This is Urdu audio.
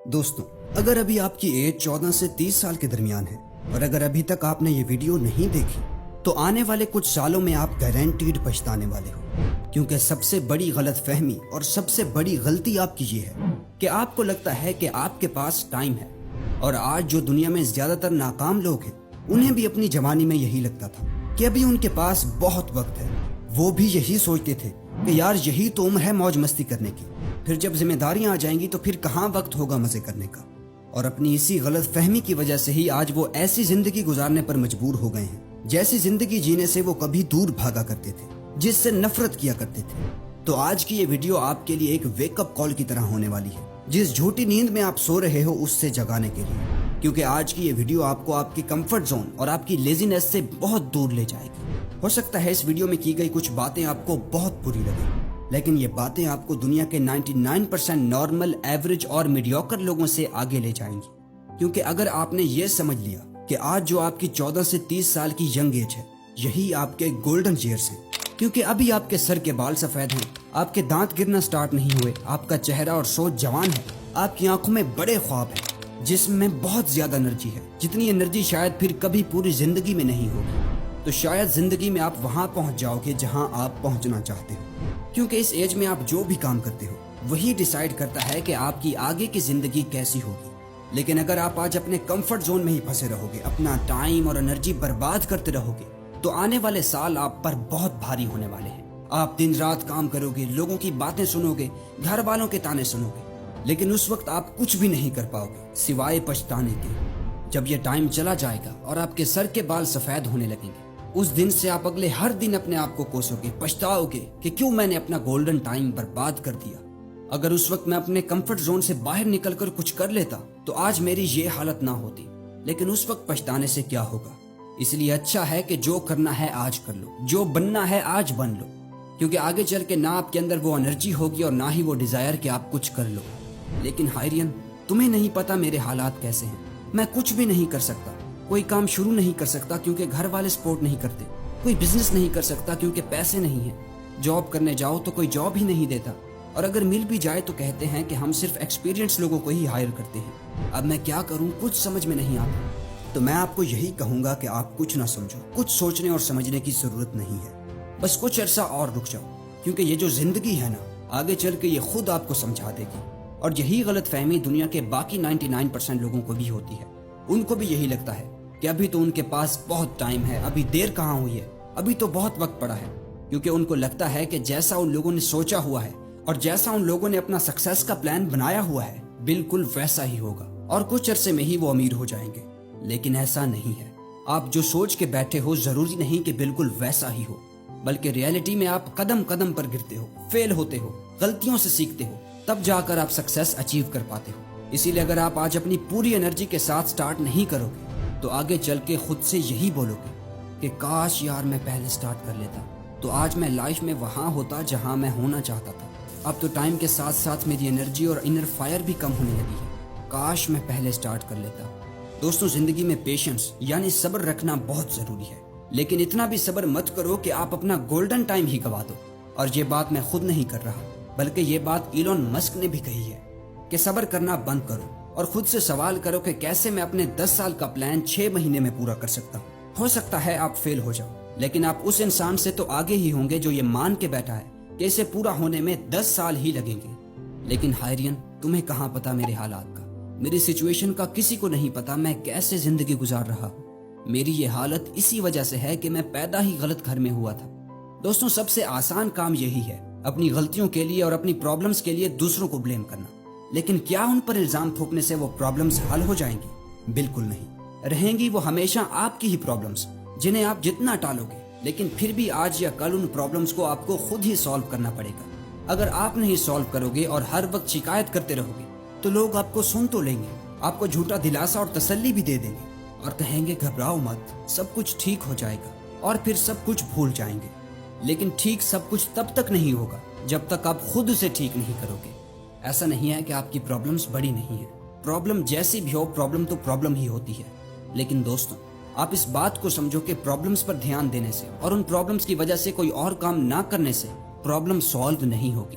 دوستوں، اگر ابھی آپ کی ایج 14 سے 30 سال کے درمیان ہے اور اگر ابھی تک آپ نے یہ ویڈیو نہیں دیکھی تو آنے والے کچھ سالوں میں آپ گارنٹیڈ پچھتانے والے ہو، کیونکہ سب سے بڑی غلط فہمی اور سب سے بڑی غلطی آپ کی یہ ہے کہ آپ کو لگتا ہے کہ آپ کے پاس ٹائم ہے، اور آج جو دنیا میں زیادہ تر ناکام لوگ ہیں انہیں بھی اپنی جوانی میں یہی لگتا تھا کہ ابھی ان کے پاس بہت وقت ہے۔ وہ بھی یہی سوچتے تھے کہ یار یہی تو عمر ہے موج مستی کرنے کی، پھر جب ذمہ داریاں آ جائیں گی تو پھر کہاں وقت ہوگا مزے کرنے کا۔ اور اپنی اسی غلط فہمی کی وجہ سے ہی آج وہ ایسی زندگی گزارنے پر مجبور ہو گئے ہیں جیسی زندگی جینے سے وہ کبھی دور بھاگا کرتے تھے، جس سے نفرت کیا کرتے تھے۔ تو آج کی یہ ویڈیو آپ کے لیے ایک ویک اپ کال کی طرح ہونے والی ہے، جس جھوٹی نیند میں آپ سو رہے ہو اس سے جگانے کے لیے، کیونکہ آج کی یہ ویڈیو آپ کو آپ کی کمفرٹ زون اور آپ کی لیزینس سے بہت دور لے جائے گی۔ ہو سکتا ہے اس ویڈیو میں کی گئی کچھ باتیں آپ کو بہت بری لگیں، لیکن یہ باتیں آپ کو دنیا کے 99% نارمل، ایوریج اور میڈیوکر لوگوں سے آگے لے جائیں گی۔ کیونکہ اگر آپ نے یہ سمجھ لیا کہ آج جو آپ کی 14 سے 30 سال کی ینگ ایج ہے یہی آپ کے گولڈن ایئرز ہیں، کیونکہ ابھی آپ کے سر کے بال سفید ہیں، آپ کے دانت گرنا سٹارٹ نہیں ہوئے، آپ کا چہرہ اور سوچ جوان ہے، آپ کی آنکھوں میں بڑے خواب ہیں، جسم میں بہت زیادہ انرجی ہے، جتنی انرجی شاید پھر کبھی پوری زندگی میں نہیں ہوگی، تو شاید زندگی میں آپ وہاں پہنچ جاؤ گے جہاں آپ پہنچنا چاہتے ہو۔ کیونکہ اس ایج میں آپ جو بھی کام کرتے ہو وہی ڈیسائیڈ کرتا ہے کہ آپ کی آگے کی زندگی کیسی ہوگی۔ لیکن اگر آپ آج اپنے کمفرٹ زون میں ہی پھنسے رہو گے، اپنا ٹائم اور انرجی برباد کرتے رہو گے، تو آنے والے سال آپ پر بہت بھاری ہونے والے ہیں۔ آپ دن رات کام کرو گے، لوگوں کی باتیں سنو گے، گھر والوں کے تانے سنو گے، لیکن اس وقت آپ کچھ بھی نہیں کر پاؤ گے سوائے پچھتانے کے۔ جب یہ ٹائم چلا جائے گا اور آپ کے سر کے بال سفید ہونے لگیں گے، اس دن سے آپ اگلے ہر دن اپنے آپ کو کوسو گے، پچھتاؤ گے کہ کیوں میں نے اپنا گولڈن ٹائم برباد کر دیا۔ اگر اس وقت میں اپنے کمفرٹ زون سے باہر نکل کر کچھ کر لیتا تو آج میری یہ حالت نہ ہوتی، لیکن اس وقت پچھتانے سے کیا ہوگا۔ اس لیے اچھا ہے کہ جو کرنا ہے آج کر لو، جو بننا ہے آج بن لو، کیونکہ آگے چل کے نہ آپ کے اندر وہ انرجی ہوگی اور نہ ہی وہ ڈیزائر کہ آپ کچھ کر لو۔ لیکن ہائرین، تمہیں نہیں پتا میرے حالات کیسے ہیں، میں کچھ بھی نہیں کر سکتا، کوئی کام شروع نہیں کر سکتا کیونکہ گھر والے سپورٹ نہیں کرتے، کوئی بزنس نہیں کر سکتا کیونکہ پیسے نہیں ہیں، جاب کرنے جاؤ تو کوئی جاب ہی نہیں دیتا، اور اگر مل بھی جائے تو کہتے ہیں کہ ہم صرف ایکسپیرینس لوگوں کو ہی ہائر کرتے ہیں۔ اب میں کیا کروں، کچھ سمجھ میں نہیں آتا۔ تو میں آپ کو یہی کہوں گا کہ آپ کچھ نہ سمجھو، کچھ سوچنے اور سمجھنے کی ضرورت نہیں ہے، بس کچھ عرصہ اور رک جاؤ، کیونکہ یہ جو زندگی ہے نا آگے چل کے یہ خود آپ کو سمجھا دے گی۔ اور یہی غلط فہمی دنیا کے باقی 99% لوگوں کو بھی ہوتی ہے، ان کو بھی یہی لگتا ہے کہ ابھی تو ان کے پاس بہت ٹائم ہے، ابھی دیر کہاں ہوئی ہے، ابھی تو بہت وقت پڑا ہے، کیونکہ ان کو لگتا ہے کہ جیسا ان لوگوں نے سوچا ہوا ہے اور جیسا ان لوگوں نے اپنا سکسیس کا پلان بنایا ہوا ہے بالکل ویسا ہی ہوگا اور کچھ عرصے میں ہی وہ امیر ہو جائیں گے۔ لیکن ایسا نہیں ہے، آپ جو سوچ کے بیٹھے ہو ضروری نہیں کہ بالکل ویسا ہی ہو، بلکہ ریئلٹی میں آپ قدم قدم پر گرتے ہو، فیل ہوتے ہو، غلطیوں سے سیکھتے ہو، تب جا کر آپ سکسیس اچیو کر پاتے ہو۔ اسی لیے اگر آپ آج اپنی پوری انرجی کے ساتھ سٹارٹ نہیں کرو گے تو آگے چل کے خود سے یہی بولو گے کہ کاش یار میں پہلے سٹارٹ کر لیتا تو آج میں لائف میں وہاں ہوتا جہاں میں ہونا چاہتا تھا۔ اب تو ٹائم کے ساتھ ساتھ میری انرجی اور انر فائر بھی کم ہونے لگی ہے، کاش میں پہلے سٹارٹ کر لیتا۔ دوستوں، زندگی میں پیشنس یعنی صبر رکھنا بہت ضروری ہے، لیکن اتنا بھی صبر مت کرو کہ آپ اپنا گولڈن ٹائم ہی گوا دو۔ اور یہ بات میں خود نہیں کر رہا، بلکہ یہ بات ایلون مسک نے بھی کہی ہے کہ صبر کرنا بند کرو اور خود سے سوال کرو کہ کیسے میں اپنے 10 سال کا پلان 6 مہینے میں پورا کر سکتا ہوں۔ ہو سکتا ہے آپ فیل ہو جاؤ، لیکن آپ اس انسان سے تو آگے ہی ہوں گے جو یہ مان کے بیٹھا ہے کہ اسے پورا ہونے میں 10 سال ہی لگیں گے۔ لیکن ہائرین، تمہیں کہاں پتا میرے حالات کا، میری سچویشن کا کسی کو نہیں پتا میں کیسے زندگی گزار رہا ہوں۔ میری یہ حالت اسی وجہ سے ہے کہ میں پیدا ہی غلط گھر میں ہوا تھا۔ دوستوں، سب سے آسان کام یہی ہے، اپنی غلطیوں کے لیے اور اپنی پرابلمز کے لیے دوسروں کو بلیم کرنا۔ لیکن کیا ان پر الزام تھوپنے سے وہ پرابلمز حل ہو جائیں گی؟ بالکل نہیں، رہیں گی وہ ہمیشہ آپ کی ہی پرابلمز، جنہیں آپ جتنا ٹالو گے لیکن پھر بھی آج یا کل ان پرابلمز کو آپ کو خود ہی سالو کرنا پڑے گا۔ اگر آپ نہیں سالو کرو گے اور ہر وقت شکایت کرتے رہو گے تو لوگ آپ کو سن تو لیں گے، آپ کو جھوٹا دلاسا اور تسلی بھی دے دیں گے اور کہیں گے گھبراؤ مت، سب کچھ ٹھیک ہو جائے گا، اور پھر سب کچھ بھول جائیں گے۔ لیکن ٹھیک سب کچھ تب تک نہیں ہوگا جب تک آپ خود اسے ٹھیک نہیں کرو گے۔ ایسا نہیں ہے کہ آپ کی پرابلمز بڑی نہیں ہیں، پرابلم جیسی بھی ہو پرابلم تو پرابلم ہی ہوتی ہے۔ لیکن دوستوں، آپ اس بات کو سمجھو کہ پرابلمز پر دھیان دینے سے اور ان پرابلمز کی وجہ سے کوئی اور کام نہ کرنے سے پرابلم سالو نہیں ہوگی۔